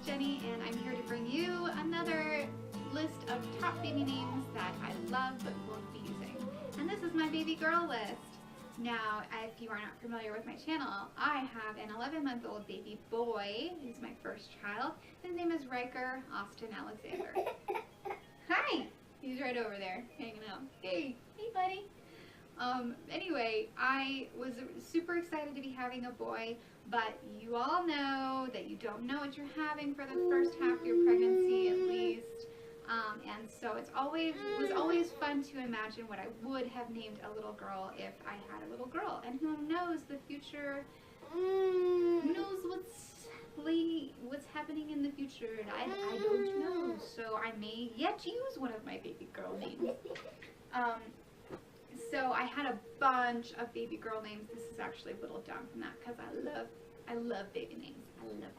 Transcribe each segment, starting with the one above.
Jenny, and I'm here to bring you another list of top baby names that I love but won't be using. And this is my baby girl list. Now, if you are not familiar with my channel, I have an 11-month-old baby boy. He's my first child. His name is Ryker Austin Alexander. Hi! He's right over there, hanging out. Hey buddy. Anyway, I was super excited to be having a boy, but you all know that you don't know what you're having for the first half of your pregnancy at least. And so it was always fun to imagine what I would have named a little girl if I had a little girl. And who knows the future, who knows what's happening in the future, and I don't know. So I may yet use one of my baby girl names. So I had a bunch of baby girl names. This is actually whittled down from that because I love baby names. I love them.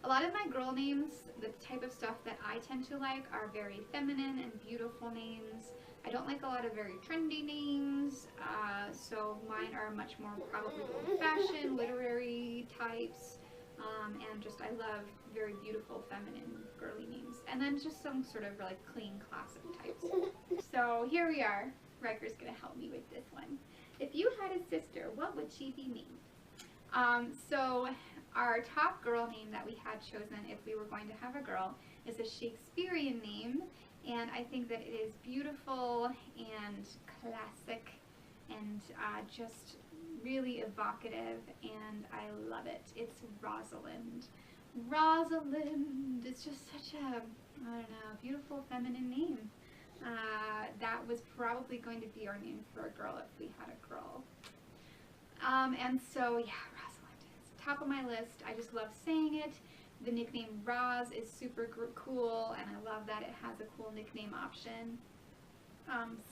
A lot of my girl names, the type of stuff that I tend to like, are very feminine and beautiful names. I don't like a lot of very trendy names, so mine are much more probably old-fashioned, literary types, and just I love very beautiful, feminine, girly names. And then just some sort of like clean, classic types. So here we are. Ryker's going to help me with this one. If you had a sister, what would she be named? So our top girl name that we had chosen if we were going to have a girl is a Shakespearean name, and I think that it is beautiful and classic and just really evocative, and I love it. It's Rosalind. Rosalind! It's just such a, I don't know, beautiful feminine name. That was probably going to be our name for a girl if we had a girl. And so, yeah, Rosalind is top of my list. I just love saying it. The nickname Roz is super cool, and I love that it has a cool nickname option.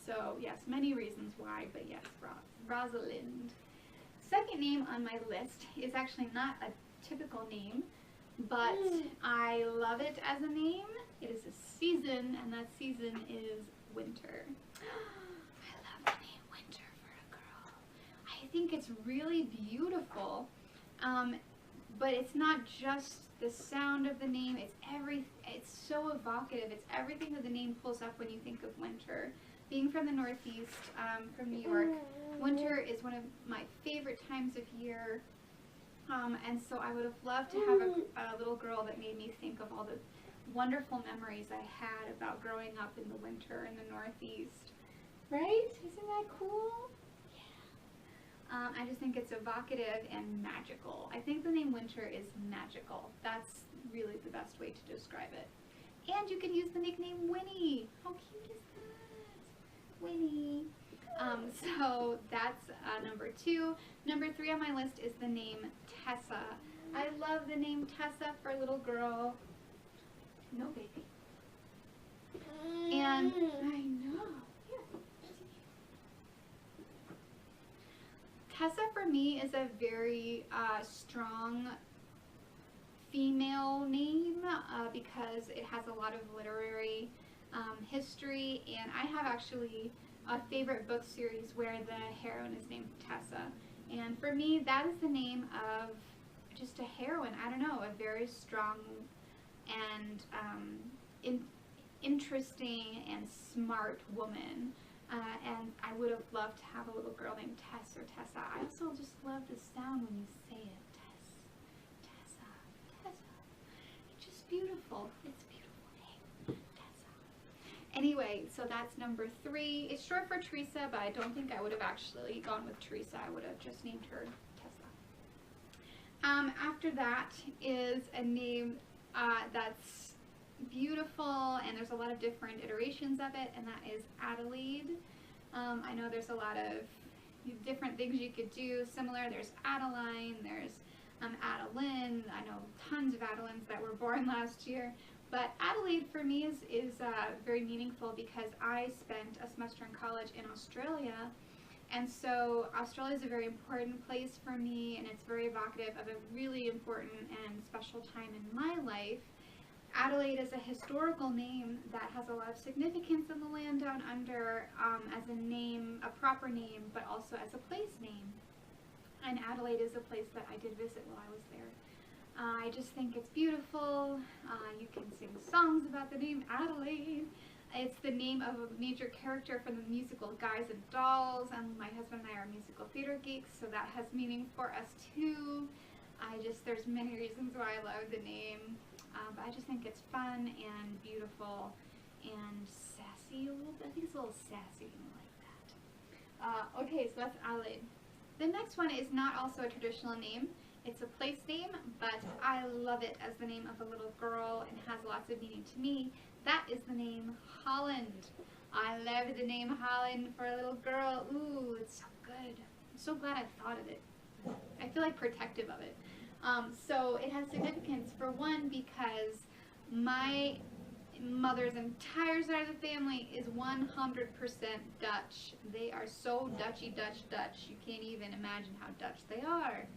So, yes, many reasons why, but yes, Rosalind. Second name on my list is actually not a typical name, but I love it as a name. It is a season, and that season is winter. I love the name Winter for a girl. I think it's really beautiful, but it's not just the sound of the name. It's so evocative. It's everything that the name pulls up when you think of winter. Being from the Northeast, from New York, winter is one of my favorite times of year. And so I would have loved to have a little girl that made me think of all the wonderful memories I had about growing up in the winter in the Northeast. Right? Isn't that cool? Yeah. I just think it's evocative and magical. I think the name Winter is magical. That's really the best way to describe it. And you can use the nickname Winnie. How cute is that? Winnie. So that's number 2. Number 3 on my list is the name Tessa. I love the name Tessa for a little girl. No, baby. And I know. Here. Tessa for me is a very strong female name because it has a lot of literary history, and I have actually a favorite book series where the heroine is named Tessa, and for me that is the name of just a heroine. I don't know, a very strong and interesting and smart woman, and I would have loved to have a little girl named Tess or Tessa. I also just love the sound when you say it. Tess, Tessa, Tessa. It's just beautiful. It's a beautiful name. Anyway, so that's number 3. It's short for Teresa, but I don't think I would have actually gone with Teresa. I would have just named her Tessa. After that is a name that's beautiful, and there's a lot of different iterations of it, and that is Adelaide. I know there's a lot of different things you could do similar. There's Adeline, there's Adeline. I know tons of Adelines that were born last year. But Adelaide for me is very meaningful because I spent a semester in college in Australia, and so Australia is a very important place for me, and it's very evocative of a really important and special time in my life. Adelaide is a historical name that has a lot of significance in the land down under as a name, a proper name, but also as a place name. And Adelaide is a place that I did visit while I was there. I just think it's beautiful. You can sing songs about the name Adelaide. It's the name of a major character from the musical Guys and Dolls, and my husband and I are musical theater geeks, so that has meaning for us too. There's many reasons why I love the name, but I just think it's fun and beautiful and sassy a little bit. I think it's a little sassy, like that. Okay, so that's Adelaide. The next one is not also a traditional name. It's a place name, but I love it as the name of a little girl and has lots of meaning to me. That is the name Holland. I love the name Holland for a little girl. Ooh, it's so good. I'm so glad I thought of it. I feel like protective of it. So it has significance, for one, because my mother's entire side of the family is 100% Dutch. They are so Dutchy Dutch. You can't even imagine how Dutch they are.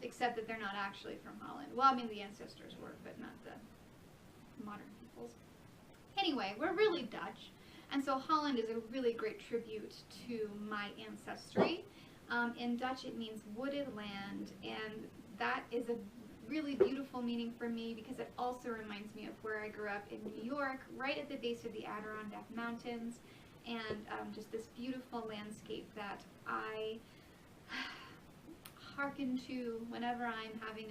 Except that they're not actually from Holland. Well, I mean, the ancestors were, but not the modern peoples. Anyway, we're really Dutch. And so Holland is a really great tribute to my ancestry. In Dutch, it means wooded land, and that is a really beautiful meaning for me because it also reminds me of where I grew up in New York, right at the base of the Adirondack Mountains, and just this beautiful landscape that I hearken to whenever I'm having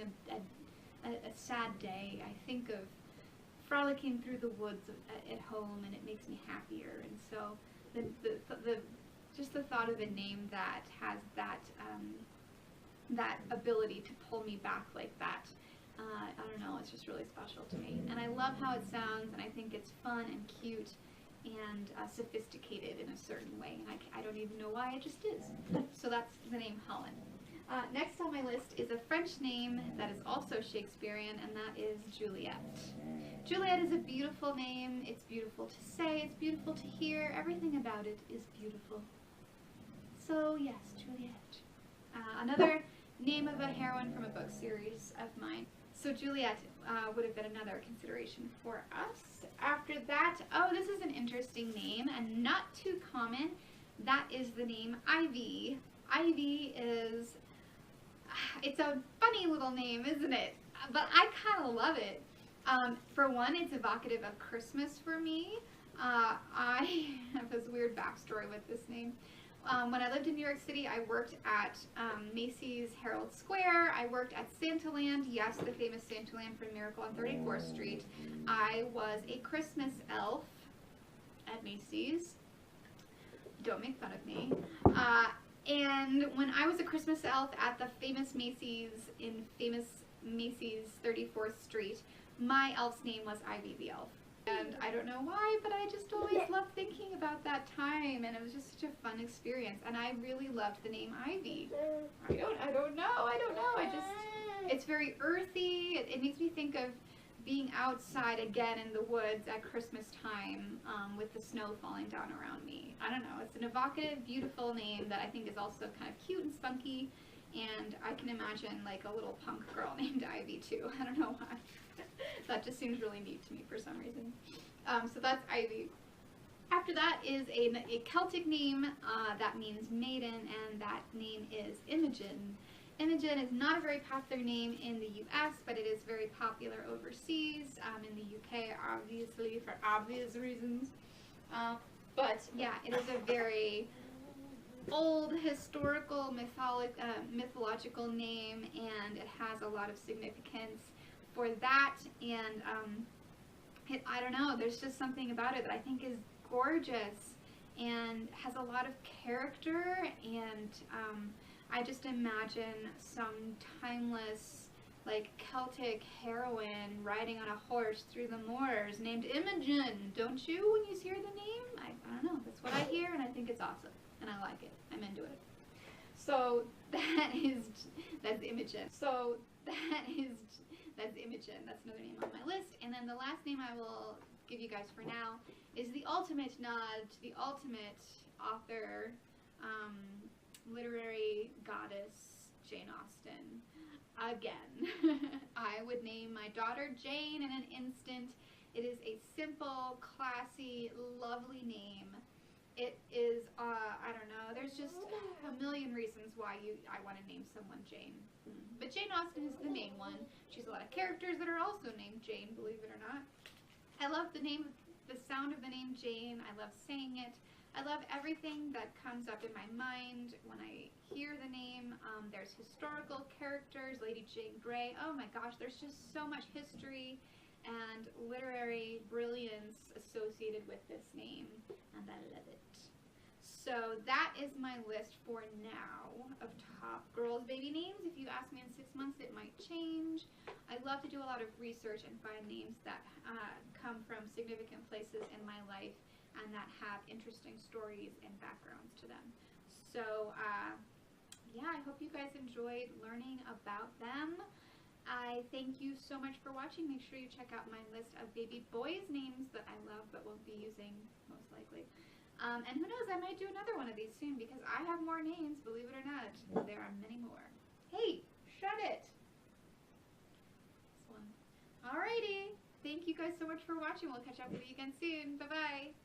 a sad day. I think of frolicking through the woods at home, and it makes me happier. And so just the thought of a name that has that that ability to pull me back like that, I don't know, it's just really special to me. And I love how it sounds, and I think it's fun and cute and sophisticated in a certain way. And I don't even know why, it just is. So that's the name Holland. Next on my list is a French name that is also Shakespearean, and that is Juliet. Juliet is a beautiful name. It's beautiful to say. It's beautiful to hear. Everything about it is beautiful. So yes, Juliet. Another name of a heroine from a book series of mine. So Juliet would have been another consideration for us. After that, oh, this is an interesting name and not too common. That is the name Ivy. Ivy is, it's a funny little name, isn't it? But I kind of love it. For one, it's evocative of Christmas for me. I have this weird backstory with this name. When I lived in New York City, I worked at Macy's Herald Square. I worked at Santaland, yes, the famous Santaland from Miracle on 34th Street. I was a Christmas elf at Macy's. Don't make fun of me. And when I was a Christmas elf at the famous Macy's in famous Macy's 34th Street, my elf's name was Ivy the Elf. And I don't know why, but I just always loved thinking about that time, and it was just such a fun experience. And I really loved the name Ivy. I don't know. It's very earthy. It makes me think of being outside again in the woods at Christmas time with the snow falling down around me. I don't know. It's an evocative, beautiful name that I think is also kind of cute and spunky. And I can imagine like a little punk girl named Ivy too. I don't know why. That just seems really neat to me for some reason. So that's Ivy. After that is a Celtic name that means maiden, and that name is Imogen. Imogen is not a very popular name in the US, but it is very popular overseas, in the UK, obviously, for obvious reasons. But yeah, it is a very old historical mythological name, and it has a lot of significance for that. And I don't know, there's just something about it that I think is gorgeous and has a lot of character, and I just imagine some timeless, like, Celtic heroine riding on a horse through the moors named Imogen, don't you, when you hear the name? I don't know, that's what I hear, and I think it's awesome, and I like it. I'm into it. So that's Imogen. That's Imogen. That's another name on my list. And then the last name I will give you guys for now is the ultimate nod to the ultimate author, literary goddess, Jane Austen. Again. I would name my daughter Jane in an instant. It is a simple, classy, lovely name. it is, I don't know, there's just a million reasons why I want to name someone Jane. But Jane Austen is the main one. She has a lot of characters that are also named Jane, believe it or not. I love the sound of the name Jane. I love saying it. I love everything that comes up in my mind when I hear the name. There's historical characters, Lady Jane Grey. Oh my gosh, there's just so much history and literary brilliance associated with this name, and I love it. So that is my list for now of top girls' baby names. If you ask me in 6 months, it might change. I love to do a lot of research and find names that come from significant places in my life and that have interesting stories and backgrounds to them. So yeah, I hope you guys enjoyed learning about them. I thank you so much for watching. Make sure you check out my list of baby boys' names that I love but won't be using most likely. And who knows, I might do another one of these soon because I have more names, believe it or not. There are many more. Hey, shut it! This one. Alrighty. Thank you guys so much for watching. We'll catch up with you again soon. Bye-bye.